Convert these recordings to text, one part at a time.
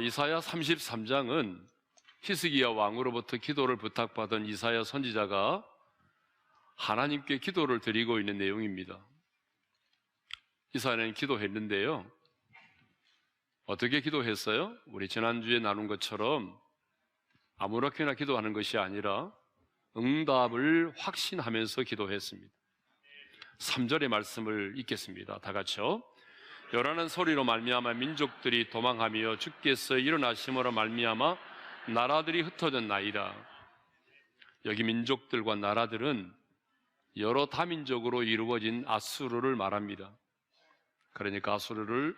이사야 33장은 히스기야 왕으로부터 기도를 부탁받은 이사야 선지자가 하나님께 기도를 드리고 있는 내용입니다. 이사야는 기도했는데요. 어떻게 기도했어요? 우리 지난주에 나눈 것처럼 아무렇게나 기도하는 것이 아니라 응답을 확신하면서 기도했습니다. 3절의 말씀을 읽겠습니다. 다 같이요. 요란한 소리로 말미암아 민족들이 도망하며 주께서 일어나심으로 말미암아 나라들이 흩어졌나이다. 여기 민족들과 나라들은 여러 다민족으로 이루어진 아수르를 말합니다. 그러니까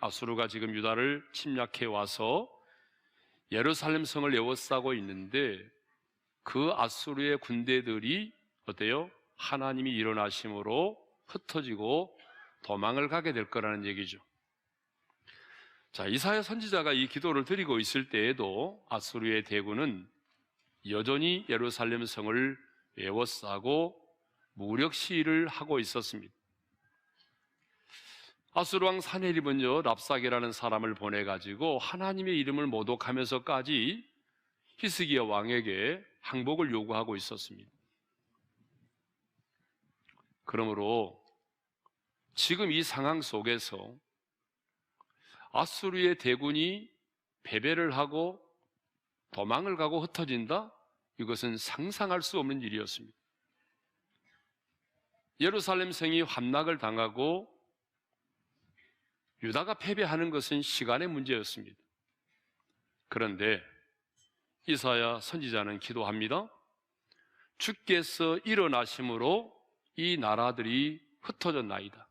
아수르가 지금 유다를 침략해 와서 예루살렘 성을 에워싸고 있는데 그 아수르의 군대들이 어때요? 하나님이 일어나심으로 흩어지고 도망을 가게 될 거라는 얘기죠. 자, 이사야 선지자가 이 기도를 드리고 있을 때에도 아수르의 대군은 여전히 예루살렘 성을 에워싸고 무력 시위를 하고 있었습니다. 아수르 왕 사네립은요, 랍사게라는 사람을 보내가지고 하나님의 이름을 모독하면서까지 히스기야 왕에게 항복을 요구하고 있었습니다. 그러므로 지금 이 상황 속에서 아수르의 대군이 패배를 하고 도망을 가고 흩어진다? 이것은 상상할 수 없는 일이었습니다. 예루살렘 성이 함락을 당하고 유다가 패배하는 것은 시간의 문제였습니다. 그런데 이사야 선지자는 기도합니다. 주께서 일어나심으로 이 나라들이 흩어졌나이다.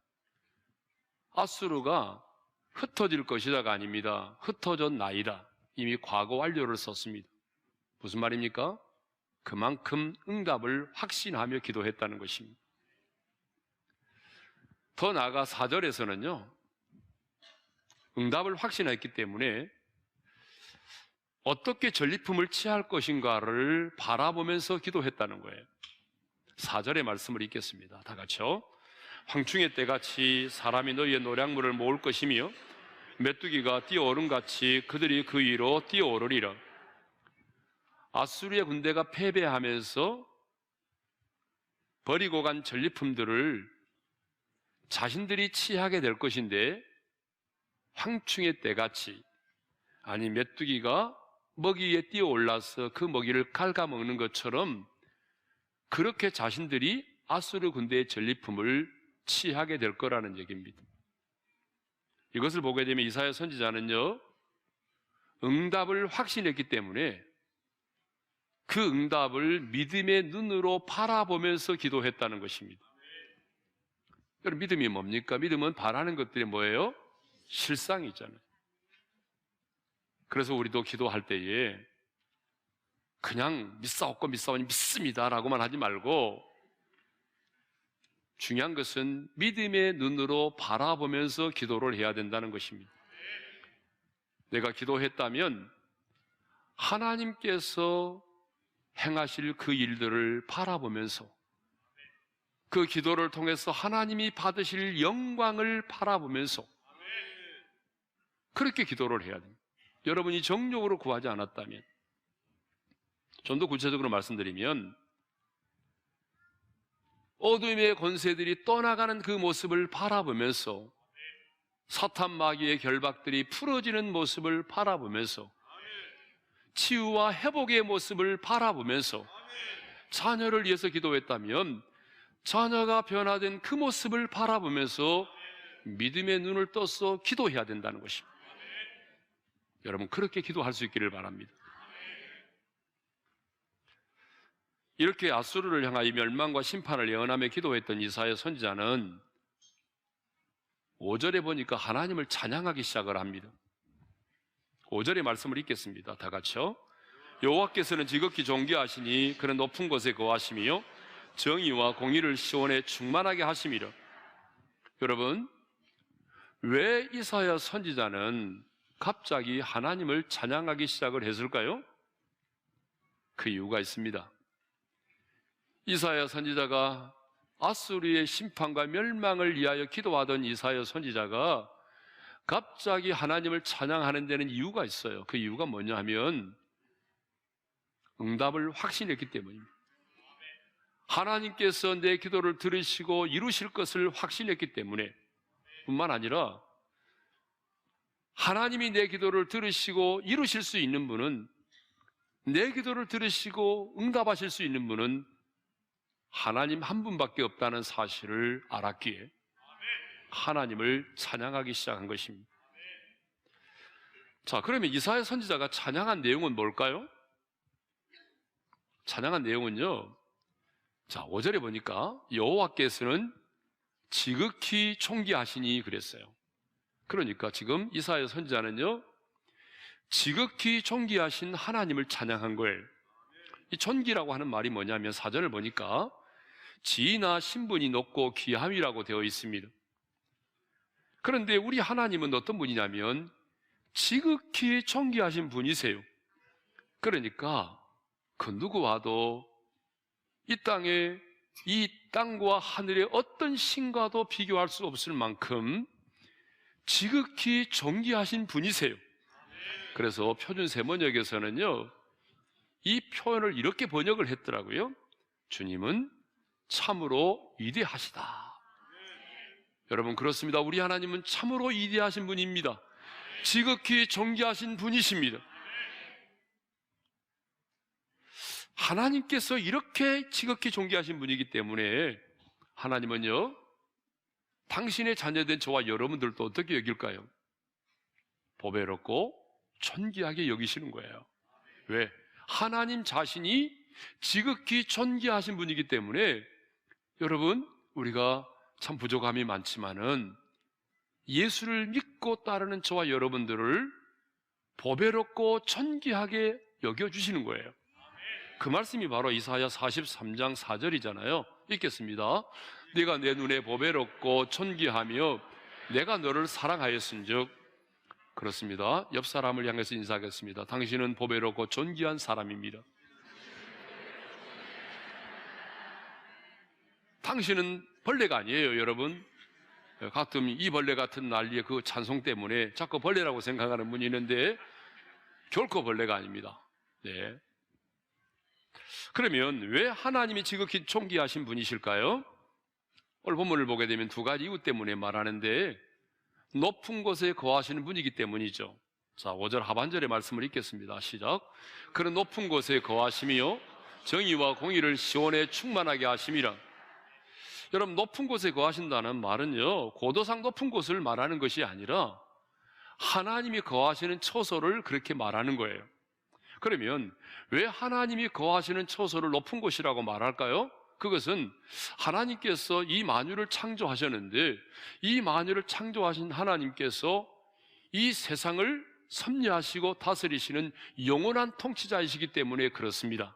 아수르가 흩어질 것이다가 아닙니다. 흩어졌나이다. 이미 과거 완료를 썼습니다. 무슨 말입니까? 그만큼 응답을 확신하며 기도했다는 것입니다. 더 나아가 4절에서는요, 응답을 확신했기 때문에 어떻게 전리품을 취할 것인가를 바라보면서 기도했다는 거예요. 4절의 말씀을 읽겠습니다. 다 같이요. 황충의 때같이 사람이 너희의 노량물을 모을 것이며 메뚜기가 뛰어오름같이 그들이 그 위로 뛰어오르리라. 아수르의 군대가 패배하면서 버리고 간 전리품들을 자신들이 취하게 될 것인데 황충의 때같이, 아니 메뚜기가 먹이 위에 뛰어올라서 그 먹이를 갉아먹는 것처럼 그렇게 자신들이 아수르 군대의 전리품을 취하게 될 거라는 얘기입니다. 이것을 보게 되면 이사야 선지자는요, 응답을 확신했기 때문에 그 응답을 믿음의 눈으로 바라보면서 기도했다는 것입니다. 여러분, 믿음이 뭡니까? 믿음은 바라는 것들이 뭐예요? 실상이 있잖아요. 그래서 우리도 기도할 때에 그냥 믿사옵고 믿사오니 믿습니다라고만 하지 말고 중요한 것은 믿음의 눈으로 바라보면서 기도를 해야 된다는 것입니다. 내가 기도했다면 하나님께서 행하실 그 일들을 바라보면서 그 기도를 통해서 하나님이 받으실 영광을 바라보면서 그렇게 기도를 해야 됩니다. 여러분이 정욕으로 구하지 않았다면, 좀 더 구체적으로 말씀드리면 어둠의 권세들이 떠나가는 그 모습을 바라보면서 사탄 마귀의 결박들이 풀어지는 모습을 바라보면서 치유와 회복의 모습을 바라보면서 자녀를 위해서 기도했다면 자녀가 변화된 그 모습을 바라보면서 믿음의 눈을 떠서 기도해야 된다는 것입니다. 여러분, 그렇게 기도할 수 있기를 바랍니다. 이렇게 아수르를 향하여 멸망과 심판을 예언하며 기도했던 이사야 선지자는 5절에 보니까 하나님을 찬양하기 시작을 합니다. 5절의 말씀을 읽겠습니다. 다 같이요. 여호와께서는 지극히 존귀하시니 그는 높은 곳에 거하시며 정의와 공의를 시온에 충만하게 하심이라. 여러분, 왜 이사야 선지자는 갑자기 하나님을 찬양하기 시작을 했을까요? 그 이유가 있습니다. 이사야 선지자가 아수르의 심판과 멸망을 위하여 기도하던 이사야 선지자가 갑자기 하나님을 찬양하는 데는 이유가 있어요. 그 이유가 뭐냐 하면 응답을 확신했기 때문입니다. 하나님께서 내 기도를 들으시고 이루실 것을 확신했기 때문에 뿐만 아니라 하나님이 내 기도를 들으시고 이루실 수 있는 분은, 내 기도를 들으시고 응답하실 수 있는 분은 하나님 한 분밖에 없다는 사실을 알았기에 하나님을 찬양하기 시작한 것입니다. 자, 그러면 이사야 선지자가 찬양한 내용은 뭘까요? 찬양한 내용은요, 자, 5절에 보니까 여호와께서는 지극히 존귀하시니 그랬어요. 그러니까 지금 이사야 선지자는요, 지극히 존귀하신 하나님을 찬양한 거예요. 이 존귀라고 하는 말이 뭐냐면 4절을 보니까 지위나 신분이 높고 귀함이라고 되어 있습니다. 그런데 우리 하나님은 어떤 분이냐면 지극히 존귀하신 분이세요. 그러니까 그 누구와도 이 땅과 하늘의 어떤 신과도 비교할 수 없을 만큼 지극히 존귀하신 분이세요. 그래서 표준 세번역에서는요, 이 표현을 이렇게 번역을 했더라고요. 주님은 참으로 위대하시다. 여러분, 그렇습니다. 우리 하나님은 참으로 위대하신 분입니다. 지극히 존귀하신 분이십니다. 하나님께서 이렇게 지극히 존귀하신 분이기 때문에 하나님은요, 당신의 자녀된 저와 여러분들도 어떻게 여길까요? 보배롭고 존귀하게 여기시는 거예요. 왜? 하나님 자신이 지극히 존귀하신 분이기 때문에 여러분, 우리가 참 부족함이 많지만은 예수를 믿고 따르는 저와 여러분들을 보배롭고 존귀하게 여겨주시는 거예요. 그 말씀이 바로 이사야 43장 4절이잖아요. 읽겠습니다. 네가 내 눈에 보배롭고 존귀하며 내가 너를 사랑하였은즉. 그렇습니다. 옆 사람을 향해서 인사하겠습니다. 당신은 보배롭고 존귀한 사람입니다. 당신은 벌레가 아니에요, 여러분. 가끔 이 벌레 같은 난리의 그 찬송 때문에 자꾸 벌레라고 생각하는 분이 있는데 결코 벌레가 아닙니다. 네. 그러면 왜 하나님이 지극히 존귀하신 분이실까요? 오늘 본문을 보게 되면 두 가지 이유 때문에 말하는데, 높은 곳에 거하시는 분이기 때문이죠. 자, 5절 하반절의 말씀을 읽겠습니다. 시작. 그런 높은 곳에 거하시며 정의와 공의를 시온에 충만하게 하심이라. 여러분, 높은 곳에 거하신다는 말은요, 고도상 높은 곳을 말하는 것이 아니라 하나님이 거하시는 처소를 그렇게 말하는 거예요. 그러면 왜 하나님이 거하시는 처소를 높은 곳이라고 말할까요? 그것은 하나님께서 이 만유를 창조하셨는데, 이 만유를 창조하신 하나님께서 이 세상을 섭리하시고 다스리시는 영원한 통치자이시기 때문에 그렇습니다.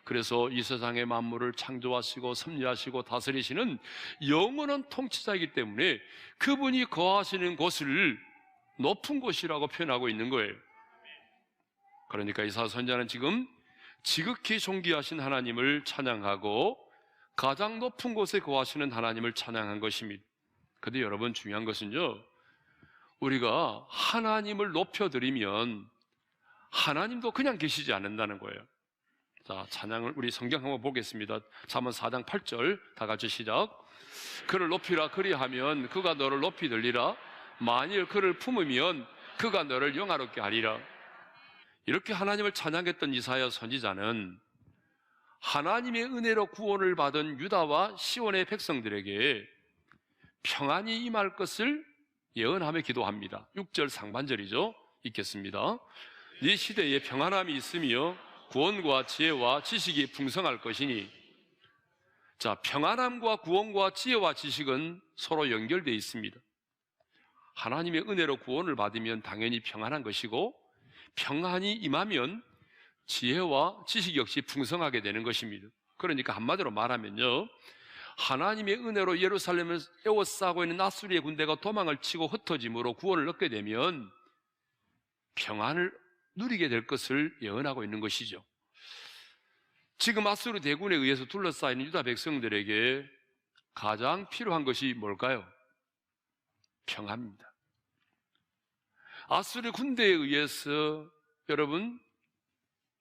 그래서 이 세상의 만물을 창조하시고 섭리하시고 다스리시는 영원한 통치자이기 때문에 그분이 거하시는 곳을 높은 곳이라고 표현하고 있는 거예요. 그러니까 이사야 선지자는 지금 지극히 존귀하신 하나님을 찬양하고 가장 높은 곳에 거하시는 하나님을 찬양한 것입니다. 그런데 여러분, 중요한 것은요, 우리가 하나님을 높여드리면 하나님도 그냥 계시지 않는다는 거예요. 자, 찬양을 우리 성경 한번 보겠습니다. 잠언 4장 8절 다 같이 시작. 그를 높이라 그리하면 그가 너를 높이 들리라. 만일 그를 품으면 그가 너를 영화롭게 하리라. 이렇게 하나님을 찬양했던 이사야 선지자는 하나님의 은혜로 구원을 받은 유다와 시온의 백성들에게 평안이 임할 것을 예언하며 기도합니다. 6절 상반절이죠. 읽겠습니다. 네 시대에 평안함이 있으며 구원과 지혜와 지식이 풍성할 것이니. 자, 평안함과 구원과 지혜와 지식은 서로 연결되어 있습니다. 하나님의 은혜로 구원을 받으면 당연히 평안한 것이고, 평안이 임하면 지혜와 지식 역시 풍성하게 되는 것입니다. 그러니까 한마디로 말하면요, 하나님의 은혜로 예루살렘을 에워싸고 있는 아수리의 군대가 도망을 치고 흩어짐으로 구원을 얻게 되면 평안을 누리게 될 것을 예언하고 있는 것이죠. 지금 아수르 대군에 의해서 둘러싸이는 유다 백성들에게 가장 필요한 것이 뭘까요? 평안입니다. 아수르 군대에 의해서 여러분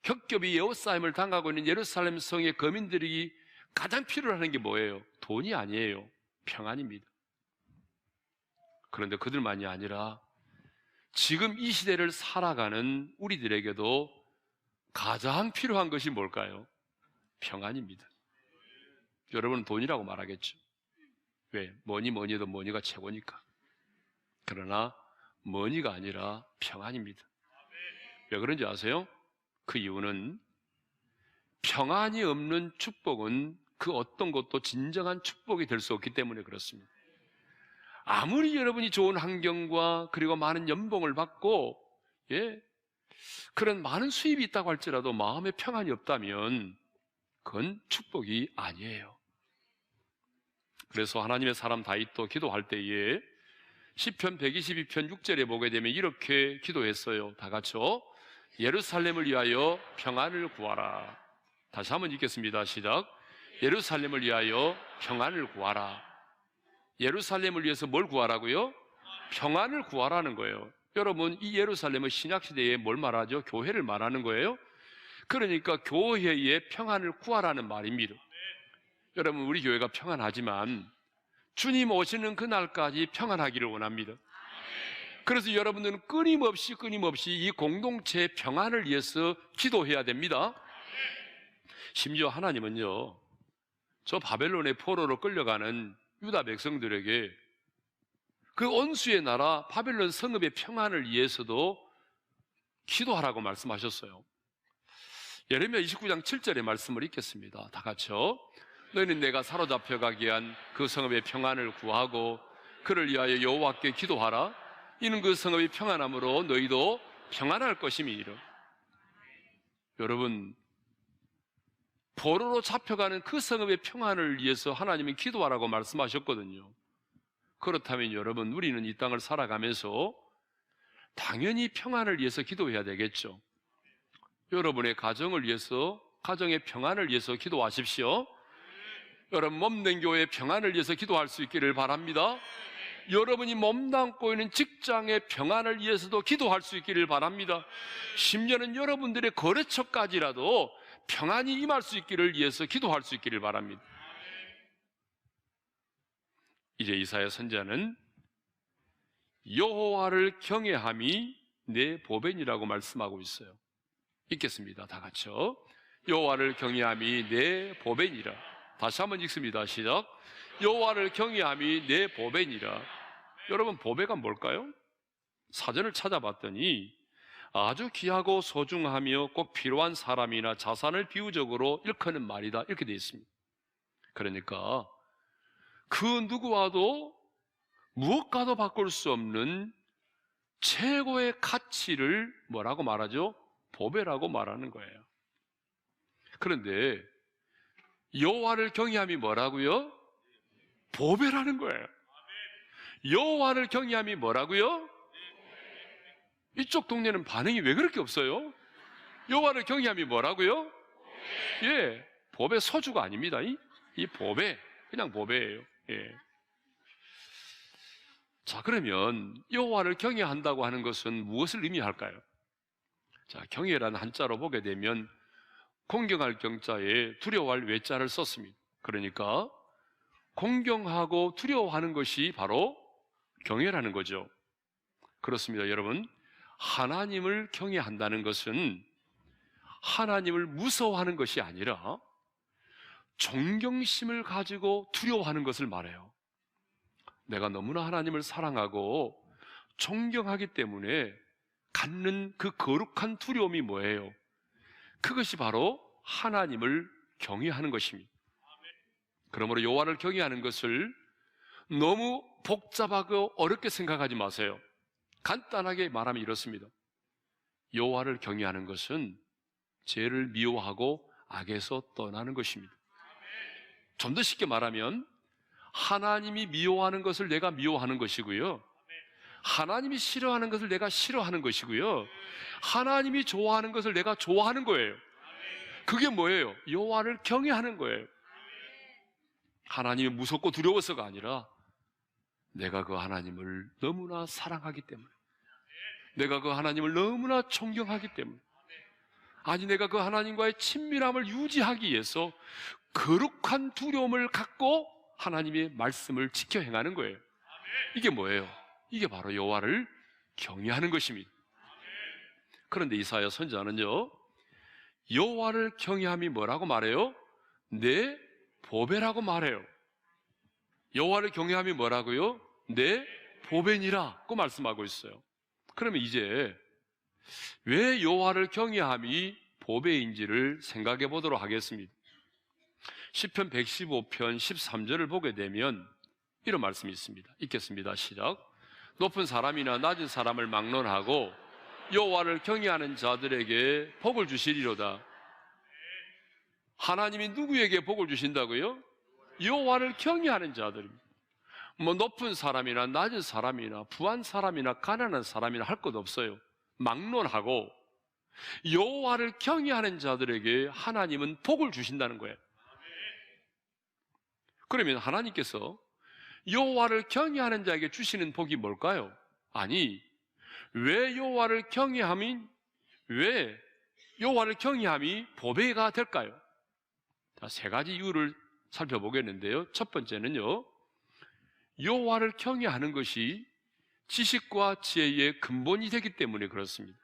겹겹이 에워싸임을 당하고 있는 예루살렘 성의 거민들이 가장 필요로 하는 게 뭐예요? 돈이 아니에요. 평안입니다. 그런데 그들만이 아니라 지금 이 시대를 살아가는 우리들에게도 가장 필요한 것이 뭘까요? 평안입니다. 여러분은 돈이라고 말하겠죠. 왜? 뭐니 해도 머니가 최고니까. 그러나 머니가 아니라 평안입니다. 왜 그런지 아세요? 그 이유는 평안이 없는 축복은 그 어떤 것도 진정한 축복이 될 수 없기 때문에 그렇습니다. 아무리 여러분이 좋은 환경과 그리고 많은 연봉을 받고 그런 많은 수입이 있다고 할지라도 마음에 평안이 없다면 그건 축복이 아니에요. 그래서 하나님의 사람 다윗도 기도할 때에 시편 122편 6절에 보게 되면 이렇게 기도했어요. 다 같이요. 예루살렘을 위하여 평안을 구하라. 다시 한번 읽겠습니다. 시작. 예루살렘을 위하여 평안을 구하라. 예루살렘을 위해서 뭘 구하라고요? 평안을 구하라는 거예요. 여러분, 이 예루살렘은 신약시대에 뭘 말하죠? 교회를 말하는 거예요. 그러니까 교회의 평안을 구하라는 말입니다. 여러분, 우리 교회가 평안하지만 주님 오시는 그날까지 평안하기를 원합니다. 그래서 여러분들은 끊임없이 이 공동체의 평안을 위해서 기도해야 됩니다. 심지어 하나님은요, 저 바벨론의 포로로 끌려가는 유다 백성들에게 그 원수의 나라 바벨론 성읍의 평안을 위해서도 기도하라고 말씀하셨어요. 예레미야 29장 7절의 말씀을 읽겠습니다. 다 같이요. 너희는 내가 사로잡혀 가게 한 그 성읍의 평안을 구하고 그를 위하여 여호와께 기도하라. 이는 그 성읍이 평안함으로 너희도 평안할 것임이니라. 여러분, 포로로 잡혀가는 그 성읍의 평안을 위해서 하나님이 기도하라고 말씀하셨거든요. 그렇다면 여러분, 우리는 이 땅을 살아가면서 당연히 평안을 위해서 기도해야 되겠죠. 여러분의 가정을 위해서, 가정의 평안을 위해서 기도하십시오. 여러분, 몸된 교회의 평안을 위해서 기도할 수 있기를 바랍니다. 여러분이 몸담고 있는 직장의 평안을 위해서도 기도할 수 있기를 바랍니다. 심지어는 여러분들의 거래처까지라도 평안이 임할 수 있기를 위해서 기도할 수 있기를 바랍니다. 이제 이사야 선지자는 여호와를 경외함이 내 보배니라고 말씀하고 있어요. 읽겠습니다. 다 같이요. 여호와를 경외함이 내 보배니라. 다시 한번 읽습니다. 시작. 여호와를 경외함이 내 보배니라. 여러분, 보배가 뭘까요? 사전을 찾아봤더니 아주 귀하고 소중하며 꼭 필요한 사람이나 자산을 비유적으로 일컫는 말이다, 이렇게 되어 있습니다. 그러니까 그 누구와도 무엇과도 바꿀 수 없는 최고의 가치를 뭐라고 말하죠? 보배라고 말하는 거예요. 그런데 여호와를 경외함이 뭐라고요? 보배라는 거예요. 여호와를 경외함이 뭐라고요? 이쪽 동네는 반응이 왜 그렇게 없어요? 여호와를 경외함이 뭐라고요? 예, 보배, 소주가 아닙니다. 이 보배, 그냥 보배예요. 예. 자, 그러면 여호와를 경외한다고 하는 것은 무엇을 의미할까요? 자, 경외라는 한자로 보게 되면 공경할 경자에 두려워할 외자를 썼습니다. 그러니까 공경하고 두려워하는 것이 바로 경외라는 거죠. 그렇습니다, 여러분. 하나님을 경외한다는 것은 하나님을 무서워하는 것이 아니라 존경심을 가지고 두려워하는 것을 말해요. 내가 너무나 하나님을 사랑하고 존경하기 때문에 갖는 그 거룩한 두려움이 뭐예요? 그것이 바로 하나님을 경외하는 것입니다. 그러므로 여호와를 경외하는 것을 너무 복잡하고 어렵게 생각하지 마세요. 간단하게 말하면 이렇습니다. 여호와를 경외하는 것은 죄를 미워하고 악에서 떠나는 것입니다. 좀 더 쉽게 말하면 하나님이 미워하는 것을 내가 미워하는 것이고요, 하나님이 싫어하는 것을 내가 싫어하는 것이고요, 하나님이 좋아하는 것을 내가 좋아하는 거예요. 그게 뭐예요? 여호와를 경외하는 거예요. 하나님이 무섭고 두려워서가 아니라 내가 그 하나님을 너무나 사랑하기 때문에, 내가 그 하나님을 너무나 존경하기 때문에, 아니 내가 그 하나님과의 친밀함을 유지하기 위해서 거룩한 두려움을 갖고 하나님의 말씀을 지켜 행하는 거예요. 이게 뭐예요? 이게 바로 여호와를 경외하는 것입니다. 그런데 이사야 선지자는요, 여호와를 경외함이 뭐라고 말해요? 내 보배라고 말해요. 여호와를 경외함이 뭐라고요? 내 보배니라고 말씀하고 있어요. 그러면 이제 왜 여호와를 경외함이 보배인지를 생각해 보도록 하겠습니다. 시편 115편 13절을 보게 되면 이런 말씀이 있습니다. 읽겠습니다. 시작. 높은 사람이나 낮은 사람을 막론하고 여호와를 경외하는 자들에게 복을 주시리로다. 하나님이 누구에게 복을 주신다고요? 여호와를 경외하는 자들입니다. 뭐 높은 사람이나 낮은 사람이나 부한 사람이나 가난한 사람이나 할 것 없어요. 막론하고 여호와를 경외하는 자들에게 하나님은 복을 주신다는 거예요. 그러면 하나님께서 여호와를 경외하는 자에게 주시는 복이 뭘까요? 아니, 왜 여호와를 경외함이 보배가 될까요? 자, 세 가지 이유를 살펴보겠는데요. 첫 번째는요, 여호와를 경외하는 것이 지식과 지혜의 근본이 되기 때문에 그렇습니다.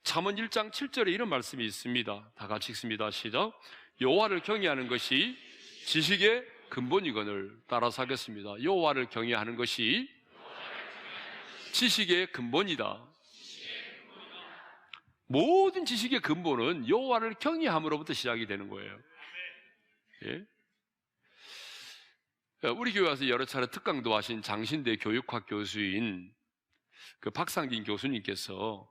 잠언 1장 7절에 이런 말씀이 있습니다. 다 같이 읽습니다. 시작. 여호와를 경외하는 것이 지식의 근본이거늘. 따라서 하겠습니다. 여호와를 경외하는 것이 지식의 근본이다. 모든 지식의 근본은 여호와를 경외함으로부터 시작이 되는 거예요. 예? 우리 교회 와서 여러 차례 특강도 하신 장신대 교육학 교수인 그 박상진 교수님께서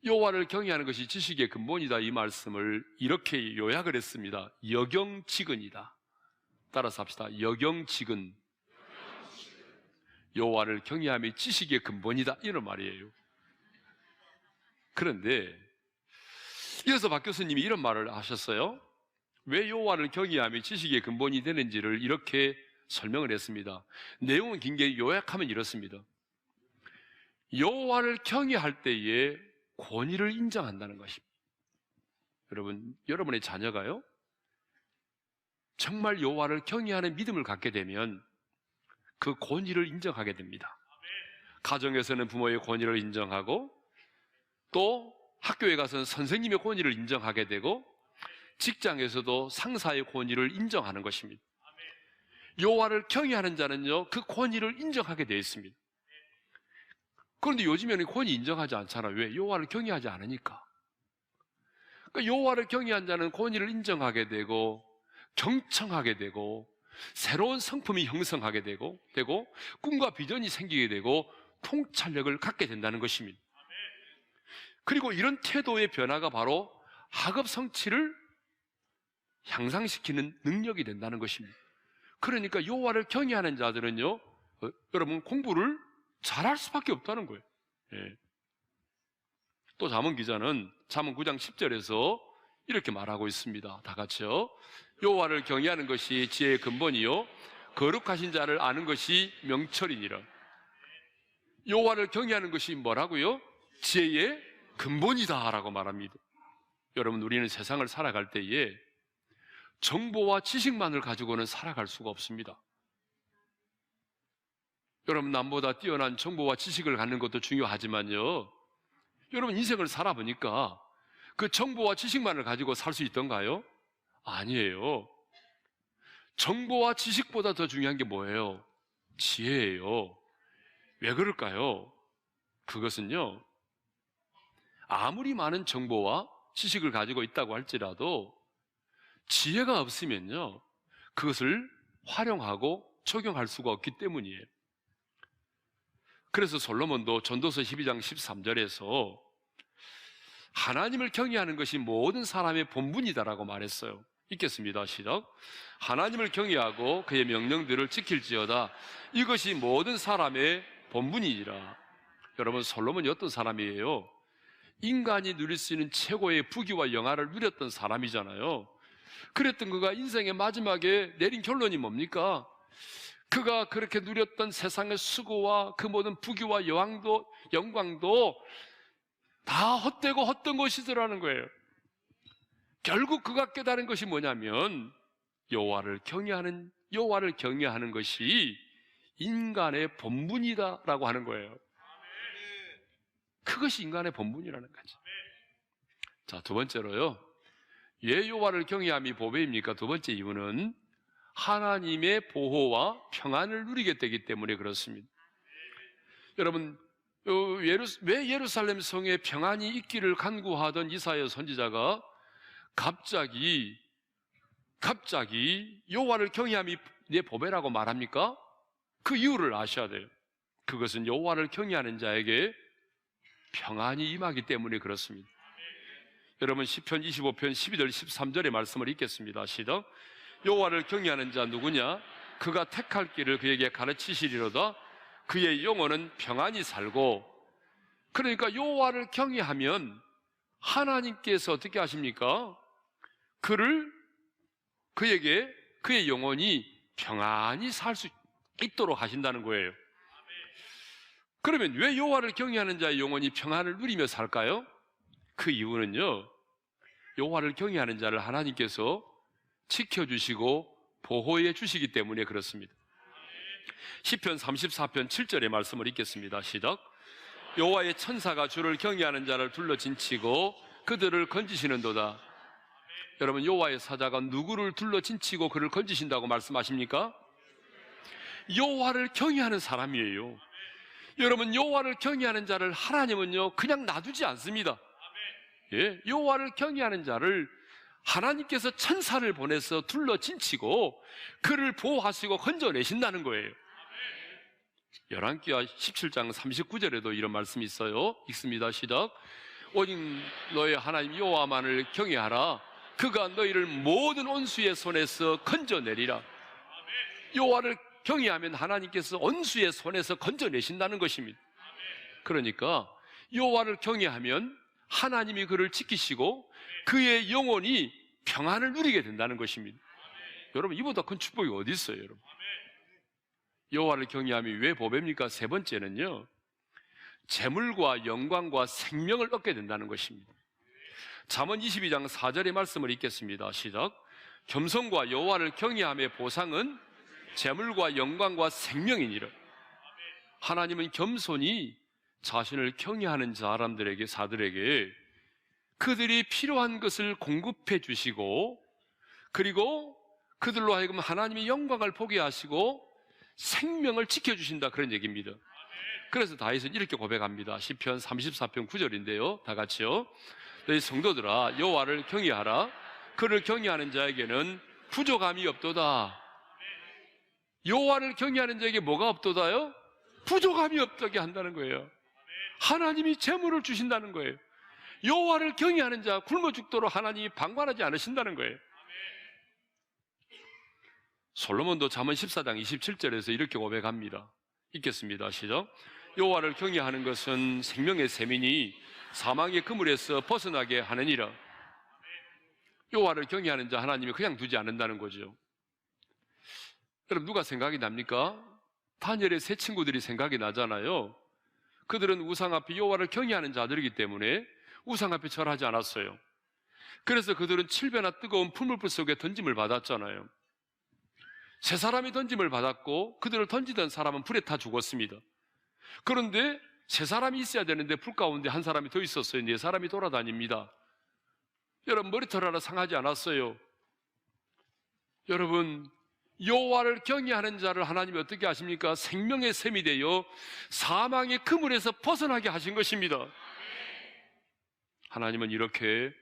여호와를 경외하는 것이 지식의 근본이다, 이 말씀을 이렇게 요약을 했습니다. 여경지근이다. 따라서 합시다. 여경지근. 여호와를 경외함이 지식의 근본이다, 이런 말이에요. 그런데 이어서 박 교수님이 이런 말을 하셨어요. 왜 여호와를 경외함이 지식의 근본이 되는지를 이렇게 설명을 했습니다. 내용은 굉장히 요약하면 이렇습니다. 여호와를 경외할 때에 권위를 인정한다는 것입니다. 여러분의 자녀가요, 정말 여호와를 경외하는 믿음을 갖게 되면 그 권위를 인정하게 됩니다. 가정에서는 부모의 권위를 인정하고, 또 학교에 가서는 선생님의 권위를 인정하게 되고, 직장에서도 상사의 권위를 인정하는 것입니다. 여호와를 경외하는 자는요, 그 권위를 인정하게 되어 있습니다. 그런데 요즘에는 권위 인정하지 않잖아요. 왜? 여호와를 경외하지 않으니까. 그러니까 여호와를 경외한 자는 권위를 인정하게 되고, 경청하게 되고, 새로운 성품이 형성하게 되고 꿈과 비전이 생기게 되고 통찰력을 갖게 된다는 것입니다. 그리고 이런 태도의 변화가 바로 학업 성취를 향상시키는 능력이 된다는 것입니다. 그러니까 여호와를 경외하는 자들은요, 여러분 공부를 잘할 수밖에 없다는 거예요. 예. 또 잠언 기자는 잠언 9장 10절에서 이렇게 말하고 있습니다. 다 같이요. 여호와를 경외하는 것이 지혜의 근본이요 거룩하신 자를 아는 것이 명철이니라. 여호와를 경외하는 것이 뭐라고요? 지혜의 근본이다 라고 말합니다. 여러분, 우리는 세상을 살아갈 때에 정보와 지식만을 가지고는 살아갈 수가 없습니다. 여러분, 남보다 뛰어난 정보와 지식을 갖는 것도 중요하지만요, 여러분 인생을 살아보니까 그 정보와 지식만을 가지고 살 수 있던가요? 아니에요. 정보와 지식보다 더 중요한 게 뭐예요? 지혜예요. 왜 그럴까요? 그것은요, 아무리 많은 정보와 지식을 가지고 있다고 할지라도 지혜가 없으면요, 그것을 활용하고 적용할 수가 없기 때문이에요. 그래서 솔로몬도 전도서 12장 13절에서 하나님을 경외하는 것이 모든 사람의 본분이다라고 말했어요. 읽겠습니다. 시작. 하나님을 경외하고 그의 명령들을 지킬지어다. 이것이 모든 사람의 본분이니라. 여러분, 솔로몬이 어떤 사람이에요? 인간이 누릴 수 있는 최고의 부귀와 영화를 누렸던 사람이잖아요. 그랬던 그가 인생의 마지막에 내린 결론이 뭡니까? 그가 그렇게 누렸던 세상의 수고와 그 모든 부귀와 영광도 다 헛되고 헛된 것이더라는 거예요. 결국 그가 깨달은 것이 뭐냐면 여호와를 경외하는 것이 인간의 본분이다라고 하는 거예요. 그것이 인간의 본분이라는 거죠. 자, 두 번째로요. 왜 여호와를 경외함이 보배입니까? 두 번째 이유는 하나님의 보호와 평안을 누리게 되기 때문에 그렇습니다. 여러분, 왜 예루살렘 성에 평안이 있기를 간구하던 이사야 선지자가 갑자기 여호와를 경외함이 내 보배라고 말합니까? 그 이유를 아셔야 돼요. 그것은 여호와를 경외하는 자에게 평안이 임하기 때문에 그렇습니다. 여러분, 시편 25편 12절 13절의 말씀을 읽겠습니다. 시작. 여호와를 경외하는 자 누구냐? 그가 택할 길을 그에게 가르치시리로다. 그의 영혼은 평안히 살고. 그러니까 여호와를 경외하면 하나님께서 어떻게 하십니까? 그의 영혼이 평안히 살 수 있도록 하신다는 거예요. 그러면 왜 여호와를 경외하는 자의 영혼이 평안을 누리며 살까요? 그 이유는요, 여호와를 경외하는 자를 하나님께서 지켜주시고 보호해 주시기 때문에 그렇습니다. 시편 34편 7절의 말씀을 읽겠습니다. 시작. 여호와의 천사가 주를 경외하는 자를 둘러진치고 그들을 건지시는도다. 여러분, 여호와의 사자가 누구를 둘러진치고 그를 건지신다고 말씀하십니까? 여호와를 경외하는 사람이에요. 여러분, 여호와를 경외하는 자를 하나님은요 그냥 놔두지 않습니다. 예, 여호와를 경외하는 자를 하나님께서 천사를 보내서 둘러진치고 그를 보호하시고 건져내신다는 거예요. 열왕기하 17장 39절에도 이런 말씀이 있어요. 읽습니다. 시작. 오직 너의 하나님 여호와만을 경외하라. 그가 너희를 모든 원수의 손에서 건져내리라. 여호와를 경외하면 하나님께서 원수의 손에서 건져내신다는 것입니다. 그러니까 여호와를 경외하면 하나님이 그를 지키시고 그의 영혼이 평안을 누리게 된다는 것입니다. 여러분, 이보다 큰 축복이 어디 있어요, 여러분? 여호와를 경외함이 왜 보배입니까? 세 번째는요, 재물과 영광과 생명을 얻게 된다는 것입니다. 잠언 22장 4절의 말씀을 읽겠습니다. 시작. 겸손과 여호와를 경외함의 보상은 재물과 영광과 생명이니라. 하나님은 겸손히 자신을 경외하는 사람들에게 그들이 필요한 것을 공급해 주시고, 그리고 그들로 하여금 하나님의 영광을 보게 하시고 생명을 지켜주신다, 그런 얘기입니다. 그래서 다윗은 이렇게 고백합니다. 시편 34편 9절인데요 다 같이요. 너희 성도들아, 여호와를 경외하라. 그를 경외하는 자에게는 부족함이 없도다. 여호와를 경외하는 자에게 뭐가 없도다요? 부족함이 없게 한다는 거예요. 하나님이 재물을 주신다는 거예요. 여호와를 경외하는 자 굶어 죽도록 하나님이 방관하지 않으신다는 거예요. 솔로몬도 잠언 14장 27절에서 이렇게 고백합니다. 읽겠습니다. 시작. 여호와를 경외하는 것은 생명의 샘이니 사망의 그물에서 벗어나게 하느니라. 여호와를 경외하는 자 하나님이 그냥 두지 않는다는 거죠. 여러분, 누가 생각이 납니까? 다니엘의 세 친구들이 생각이 나잖아요. 그들은 우상 앞에 여호와를 경외하는 자들이기 때문에 우상 앞에 절하지 않았어요. 그래서 그들은 7배나 뜨거운 풀물불 속에 던짐을 받았잖아요. 세 사람이 던짐을 받았고 그들을 던지던 사람은 불에 타 죽었습니다. 그런데 세 사람이 있어야 되는데 불 가운데 한 사람이 더 있었어요. 네 사람이 돌아다닙니다. 여러분, 머리털 하나 상하지 않았어요. 여러분, 여호와를 경외하는 자를 하나님이 어떻게 하십니까? 생명의 샘이 되어 사망의 그물에서 벗어나게 하신 것입니다. 하나님은 이렇게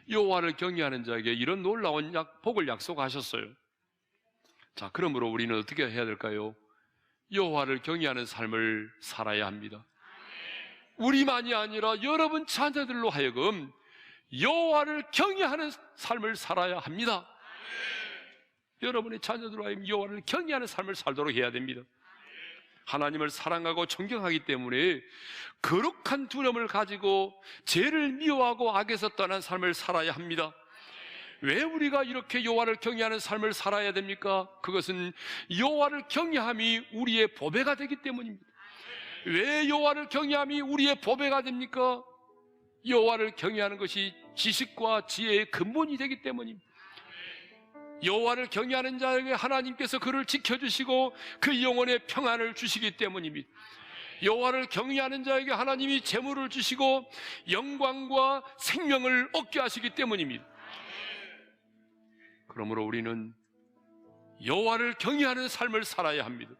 여호와를 경외하는 자에게 이런 놀라운 복을 약속하셨어요. 자, 그러므로 우리는 어떻게 해야 될까요? 여호와를 경외하는 삶을 살아야 합니다. 우리만이 아니라 여러분 자녀들로 하여금 여호와를 경외하는 삶을 살아야 합니다. 여러분의 자녀들로 하여금 여호와를 경외하는 삶을 살도록 해야 됩니다. 하나님을 사랑하고 존경하기 때문에 거룩한 두려움을 가지고 죄를 미워하고 악에서 떠난 삶을 살아야 합니다. 왜 우리가 이렇게 여호와를 경외하는 삶을 살아야 됩니까? 그것은 여호와를 경외함이 우리의 보배가 되기 때문입니다. 왜 여호와를 경외함이 우리의 보배가 됩니까? 여호와를 경외하는 것이 지식과 지혜의 근본이 되기 때문입니다. 여호와를 경외하는 자에게 하나님께서 그를 지켜주시고 그 영혼의 평안을 주시기 때문입니다. 여호와를 경외하는 자에게 하나님이 재물을 주시고 영광과 생명을 얻게 하시기 때문입니다. 그러므로 우리는 여호와를 경외하는 삶을 살아야 합니다.